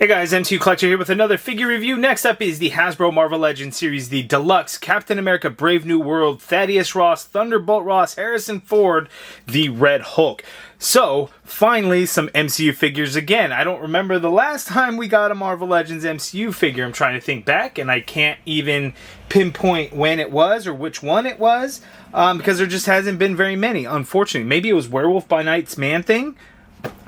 Hey guys, MCU Collector here with another figure review. Next up is the Hasbro Marvel Legends series, the Deluxe Captain America Brave New World, Thaddeus Ross, Thunderbolt Ross, Harrison Ford, the Red Hulk. So, finally, some MCU figures again. I don't remember the last time we got a Marvel Legends MCU figure. I'm trying to think back, and I can't even pinpoint when it was or which one it was, because there just hasn't been very many, unfortunately. Maybe it was Werewolf by Night's Man-Thing?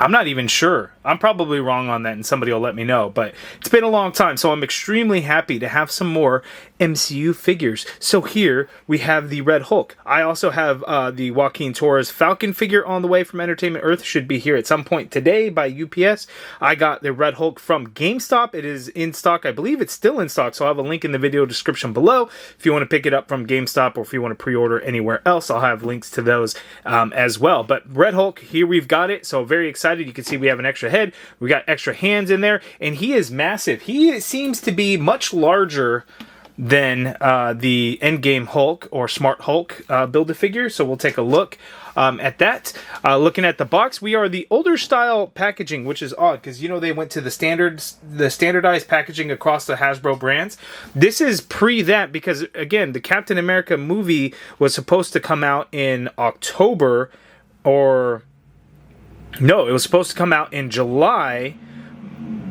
I'm not even sure. I'm probably wrong on that and somebody will let me know, but it's been a long time, so I'm extremely happy to have some more MCU figures. So here we have the Red Hulk. I also have the Joaquin Torres Falcon figure on the way from Entertainment Earth. Should be here at some point today by UPS. I got the Red Hulk from GameStop. It is in stock. I believe it's still in stock, so I'll have a link in the video description below if you want to pick it up from GameStop or if you want to pre-order anywhere else. I'll have links to those as well. But Red Hulk, here we've got it. So very excited. You can see we have an extra head. We got extra hands in there, and he is massive. He seems to be much larger than the Endgame Hulk or Smart Hulk Build-A-Figure, so we'll take a look at that. Looking at the box, we are the older style packaging, which is odd because, you know, they went to the standardized packaging across the Hasbro brands. This is pre that because, again, the Captain America movie was supposed to come out in October, or no, it was supposed to come out in July,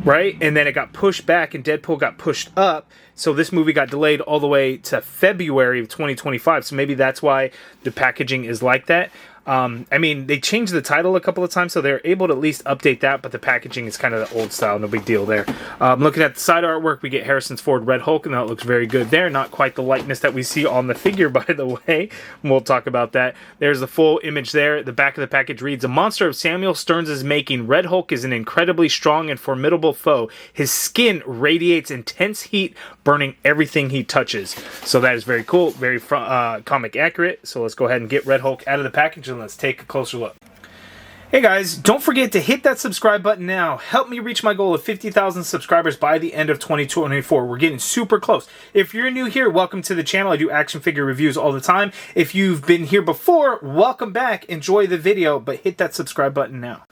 right? And then it got pushed back and Deadpool got pushed up. So this movie got delayed all the way to February of 2025. So maybe that's why the packaging is like that. I mean, they changed the title a couple of times, so they're able to at least update that, but the packaging is kind of the old style. No big deal there. Looking at the side artwork, we get Harrison Ford Red Hulk, and that looks very good there. Not quite the likeness that we see on the figure, by the way. We'll talk about that. There's the full image there. The back of the package reads, "A monster of Samuel Stearns' making, Red Hulk is an incredibly strong and formidable foe. His skin radiates intense heat, burning everything he touches." So that is very cool, very comic accurate. So let's go ahead and get Red Hulk out of the package and let's take a closer look. Hey guys, don't forget to hit that subscribe button now. Help me reach my goal of 50,000 subscribers by the end of 2024. We're getting super close. If you're new here, welcome to the channel. I do action figure reviews all the time. If you've been here before, welcome back. Enjoy the video, but hit that subscribe button now.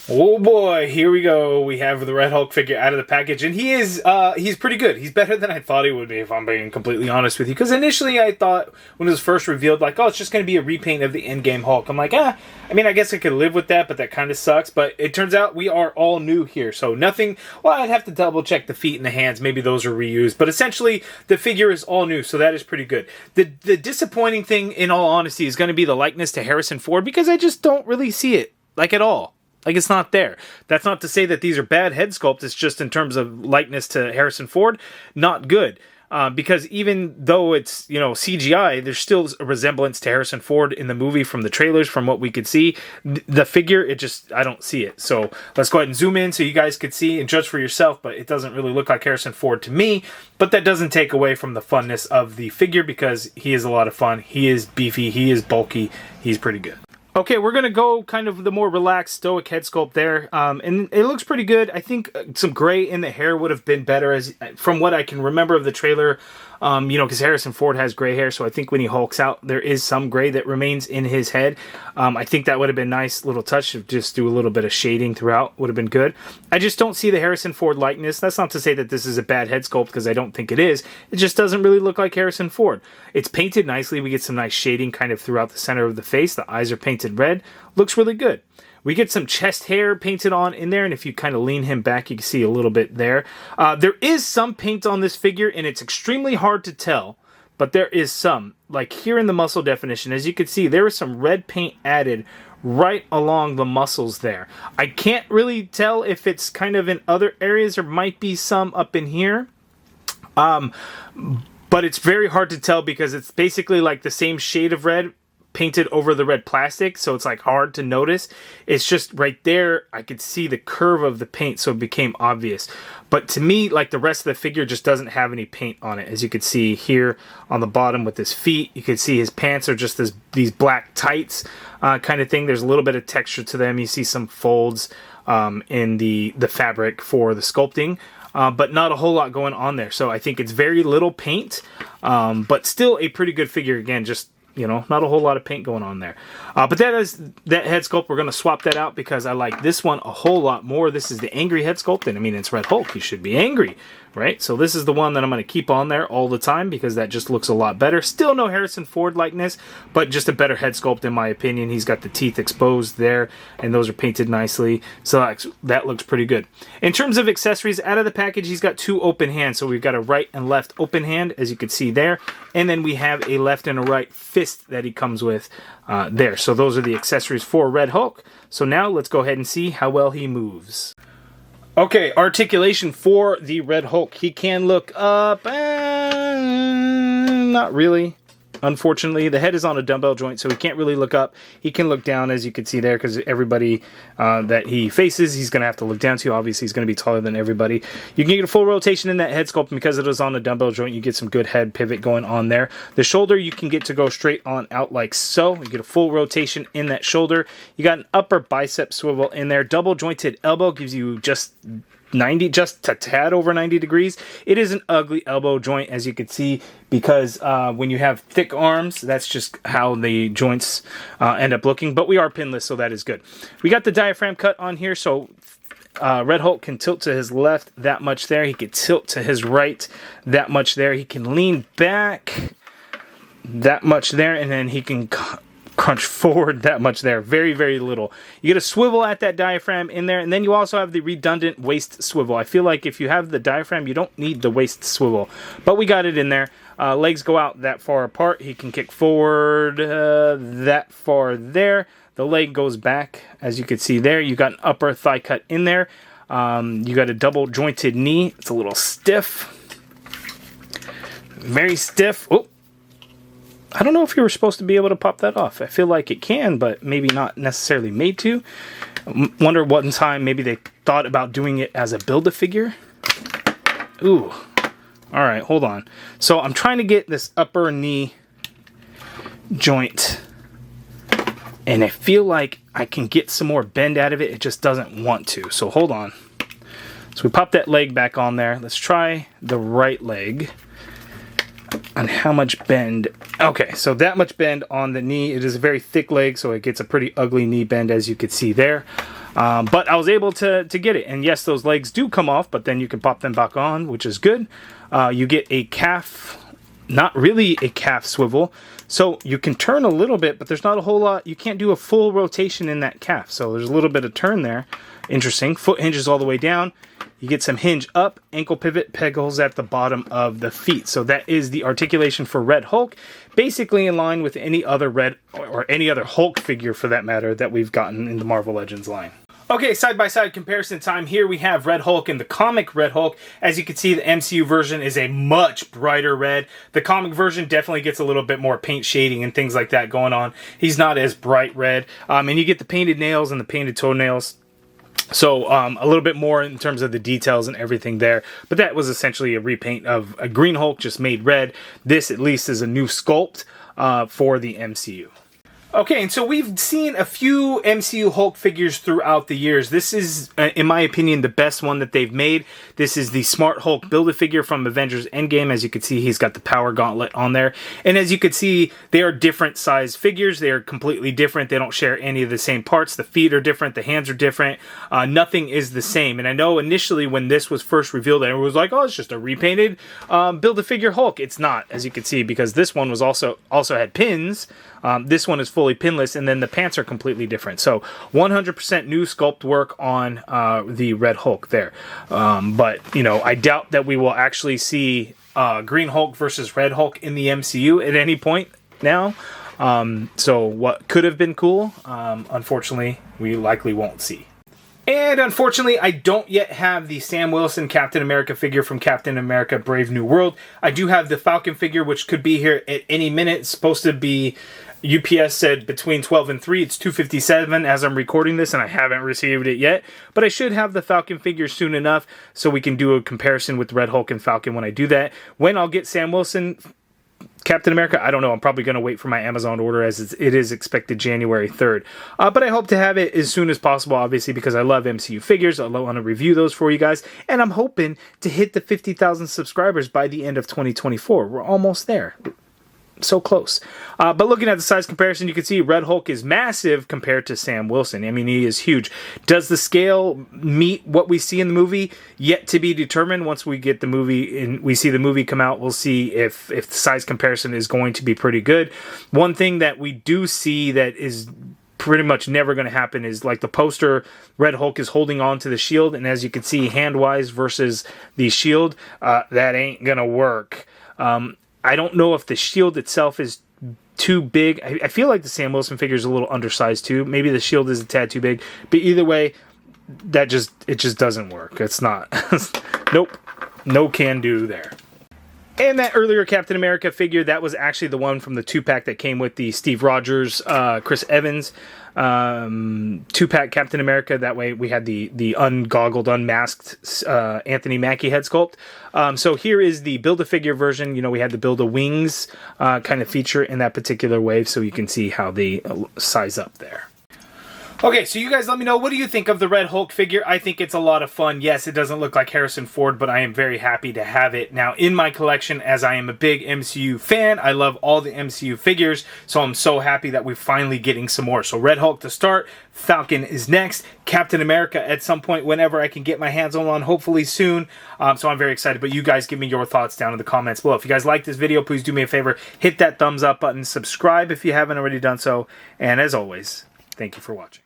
Oh boy, here we go. We have the Red Hulk figure out of the package, and he's pretty good. He's better than I thought he would be, if I'm being completely honest with you. Because initially I thought, when it was first revealed, like, oh, it's just going to be a repaint of the Endgame Hulk. I'm like, I mean, I guess I could live with that, but that kind of sucks. But it turns out we are all new here, so nothing. Well, I'd have to double check the feet and the hands. Maybe those are reused, but essentially the figure is all new, so that is pretty good. The disappointing thing, in all honesty, is going to be the likeness to Harrison Ford, because I just don't really see it, like, at all. Like, it's not there. That's not to say that these are bad head sculpts. It's just in terms of likeness to Harrison Ford, not good. Because even though it's, you know, CGI, there's still a resemblance to Harrison Ford in the movie from the trailers, from what we could see. The figure, I don't see it. So let's go ahead and zoom in so you guys could see and judge for yourself. But it doesn't really look like Harrison Ford to me. But that doesn't take away from the funness of the figure, because he is a lot of fun. He is beefy. He is bulky. He's pretty good. Okay, we're going to go kind of the more relaxed Stoic Head sculpt there, and it looks pretty good. I think some gray in the hair would have been better, as from what I can remember of the trailer, you know, because Harrison Ford has gray hair, so I think when he hulks out, there is some gray that remains in his head. I think that would have been a nice little touch, to just do a little bit of shading throughout, would have been good. I just don't see the Harrison Ford likeness. That's not to say that this is a bad head sculpt, because I don't think it is. It just doesn't really look like Harrison Ford. It's painted nicely. We get some nice shading kind of throughout the center of the face. The eyes are painted red. Looks really good. We get some chest hair painted on in there, and if you kind of lean him back, you can see a little bit there. There is some paint on this figure, and it's extremely hard to tell, but there is some. Like here in the muscle definition, as you can see, there is some red paint added right along the muscles there. I can't really tell if it's kind of in other areas. There might be some up in here. But it's very hard to tell because it's basically like the same shade of red painted over the red plastic, so it's like hard to notice. It's just right there, I could see the curve of the paint, so it became obvious. But to me, like, the rest of the figure just doesn't have any paint on it. As you can see here on the bottom with his feet, you can see his pants are just these black tights kind of thing. There's a little bit of texture to them. You see some folds in the fabric for the sculpting. But not a whole lot going on there. So I think it's very little paint, but still a pretty good figure. Again, just You know, not a whole lot of paint going on there. But that head sculpt. We're going to swap that out because I like this one a whole lot more. This is the angry head sculpt. And I mean, it's Red Hulk. He should be angry, right? So this is the one that I'm going to keep on there all the time because that just looks a lot better. Still no Harrison Ford likeness, but just a better head sculpt in my opinion. He's got the teeth exposed there, and those are painted nicely. So that looks pretty good. In terms of accessories, out of the package, he's got 2 open hands. So we've got a right and left open hand, as you can see there. And then we have a left and a right fist that he comes with there. So those are the accessories for Red Hulk. So now let's go ahead and see how well he moves. Okay, articulation for the Red Hulk. He can look up, not really. Unfortunately, the head is on a dumbbell joint, so he can't really look up. He can look down, as you can see there, because everybody that he faces, he's going to have to look down to. Obviously, he's going to be taller than everybody. You can get a full rotation in that head sculpt, and because it is on a dumbbell joint, you get some good head pivot going on there. The shoulder, you can get to go straight on out like so. You get a full rotation in that shoulder. You got an upper bicep swivel in there. Double jointed elbow gives you just a tad over 90 degrees. It is an ugly elbow joint, as you can see, because when you have thick arms, that's just how the joints end up looking. But we are pinless, so that is good. We got the diaphragm cut on here, so Red Hulk can tilt to his left that much there. He can tilt to his right that much there. He can lean back that much there, and then he can crunch forward that much there. Very, very little. You get a swivel at that diaphragm in there, and then you also have the redundant waist swivel. I feel like if you have the diaphragm, you don't need the waist swivel, but we got it in there. Legs go out that far apart. He can kick forward that far there. The leg goes back, as you can see there. You got an upper thigh cut in there. You got a double jointed knee. It's a little stiff. Very stiff. Oh, I don't know if you were supposed to be able to pop that off. I feel like it can, but maybe not necessarily made to. Wonder one time maybe they thought about doing it as a Build-A-Figure. Ooh. All right, hold on. So I'm trying to get this upper knee joint, and I feel like I can get some more bend out of it. It just doesn't want to. So hold on. So we pop that leg back on there. Let's try the right leg. On how much bend. Okay, so that much bend on the knee. It is a very thick leg, so it gets a pretty ugly knee bend, as you could see there. But I was able to get it. And yes, those legs do come off, but then you can pop them back on, which is good. You get a calf, not really a calf swivel. So you can turn a little bit, but there's not a whole lot. You can't do a full rotation in that calf. So there's a little bit of turn there. Interesting. Foot hinges all the way down. You get some hinge up, ankle pivot, peg holes at the bottom of the feet. So that is the articulation for Red Hulk. Basically in line with any other Red, or any other Hulk figure for that matter, that we've gotten in the Marvel Legends line. Okay, side-by-side comparison time. Here we have Red Hulk and the comic Red Hulk. As you can see, the MCU version is a much brighter red. The comic version definitely gets a little bit more paint shading and things like that going on. He's not as bright red. And you get the painted nails and the painted toenails. So a little bit more in terms of the details and everything there. But that was essentially a repaint of a Green Hulk just made red. This at least is a new sculpt for the MCU. Okay, and so we've seen a few MCU Hulk figures throughout the years. This is, in my opinion, the best one that they've made. This is the Smart Hulk Build-A-Figure from Avengers Endgame. As you can see, he's got the power gauntlet on there. And as you can see, they are different size figures. They are completely different. They don't share any of the same parts. The feet are different. The hands are different. Nothing is the same. And I know initially when this was first revealed, everyone was like, oh, it's just a repainted Build-A-Figure Hulk. It's not, as you can see, because this one was also had pins. This one is fully pinless, and then the pants are completely different. So 100% new sculpt work on the Red Hulk there. But, you know, I doubt that we will actually see Green Hulk versus Red Hulk in the MCU at any point now. So what could have been cool, unfortunately, we likely won't see. And unfortunately, I don't yet have the Sam Wilson Captain America figure from Captain America Brave New World. I do have the Falcon figure, which could be here at any minute. It's supposed to be, UPS said between 12 and 3. It's 2:57 as I'm recording this, and I haven't received it yet. But I should have the Falcon figure soon enough, so we can do a comparison with Red Hulk and Falcon when I do that. When I'll get Sam Wilson Captain America, I don't know. I'm probably going to wait for my Amazon order, as it is expected January 3rd. But I hope to have it as soon as possible, obviously, because I love MCU figures. I want to review those for you guys. And I'm hoping to hit the 50,000 subscribers by the end of 2024. We're almost there. so close. But looking at the size comparison, you can see Red Hulk is massive compared to Sam Wilson. I mean, he is huge. Does the scale meet what we see in the movie? Yet to be determined. Once we get the movie and we see the movie come out, we'll see if the size comparison is going to be pretty good. One thing that we do see that is pretty much never going to happen is, like, the poster, Red Hulk is holding on to the shield, and as you can see, hand-wise versus the shield, that ain't going to work. I don't know if the shield itself is too big. I feel like the Sam Wilson figure is a little undersized too. Maybe the shield is a tad too big. But either way, it just doesn't work. It's not. Nope. No can do there. And that earlier Captain America figure, that was actually the one from the 2-pack that came with the Steve Rogers, Chris Evans 2-pack Captain America. That way we had the ungoggled, unmasked Anthony Mackie head sculpt. So here is the Build-A-Figure version. You know, we had the Build-A-Wings kind of feature in that particular wave, so you can see how they size up there. Okay, so you guys let me know, what do you think of the Red Hulk figure? I think it's a lot of fun. Yes, it doesn't look like Harrison Ford, but I am very happy to have it now in my collection, as I am a big MCU fan. I love all the MCU figures, so I'm so happy that we're finally getting some more. So Red Hulk to start, Falcon is next, Captain America at some point whenever I can get my hands on one, hopefully soon. So I'm very excited, but you guys give me your thoughts down in the comments below. If you guys like this video, please do me a favor, hit that thumbs up button, subscribe if you haven't already done so, and as always, thank you for watching.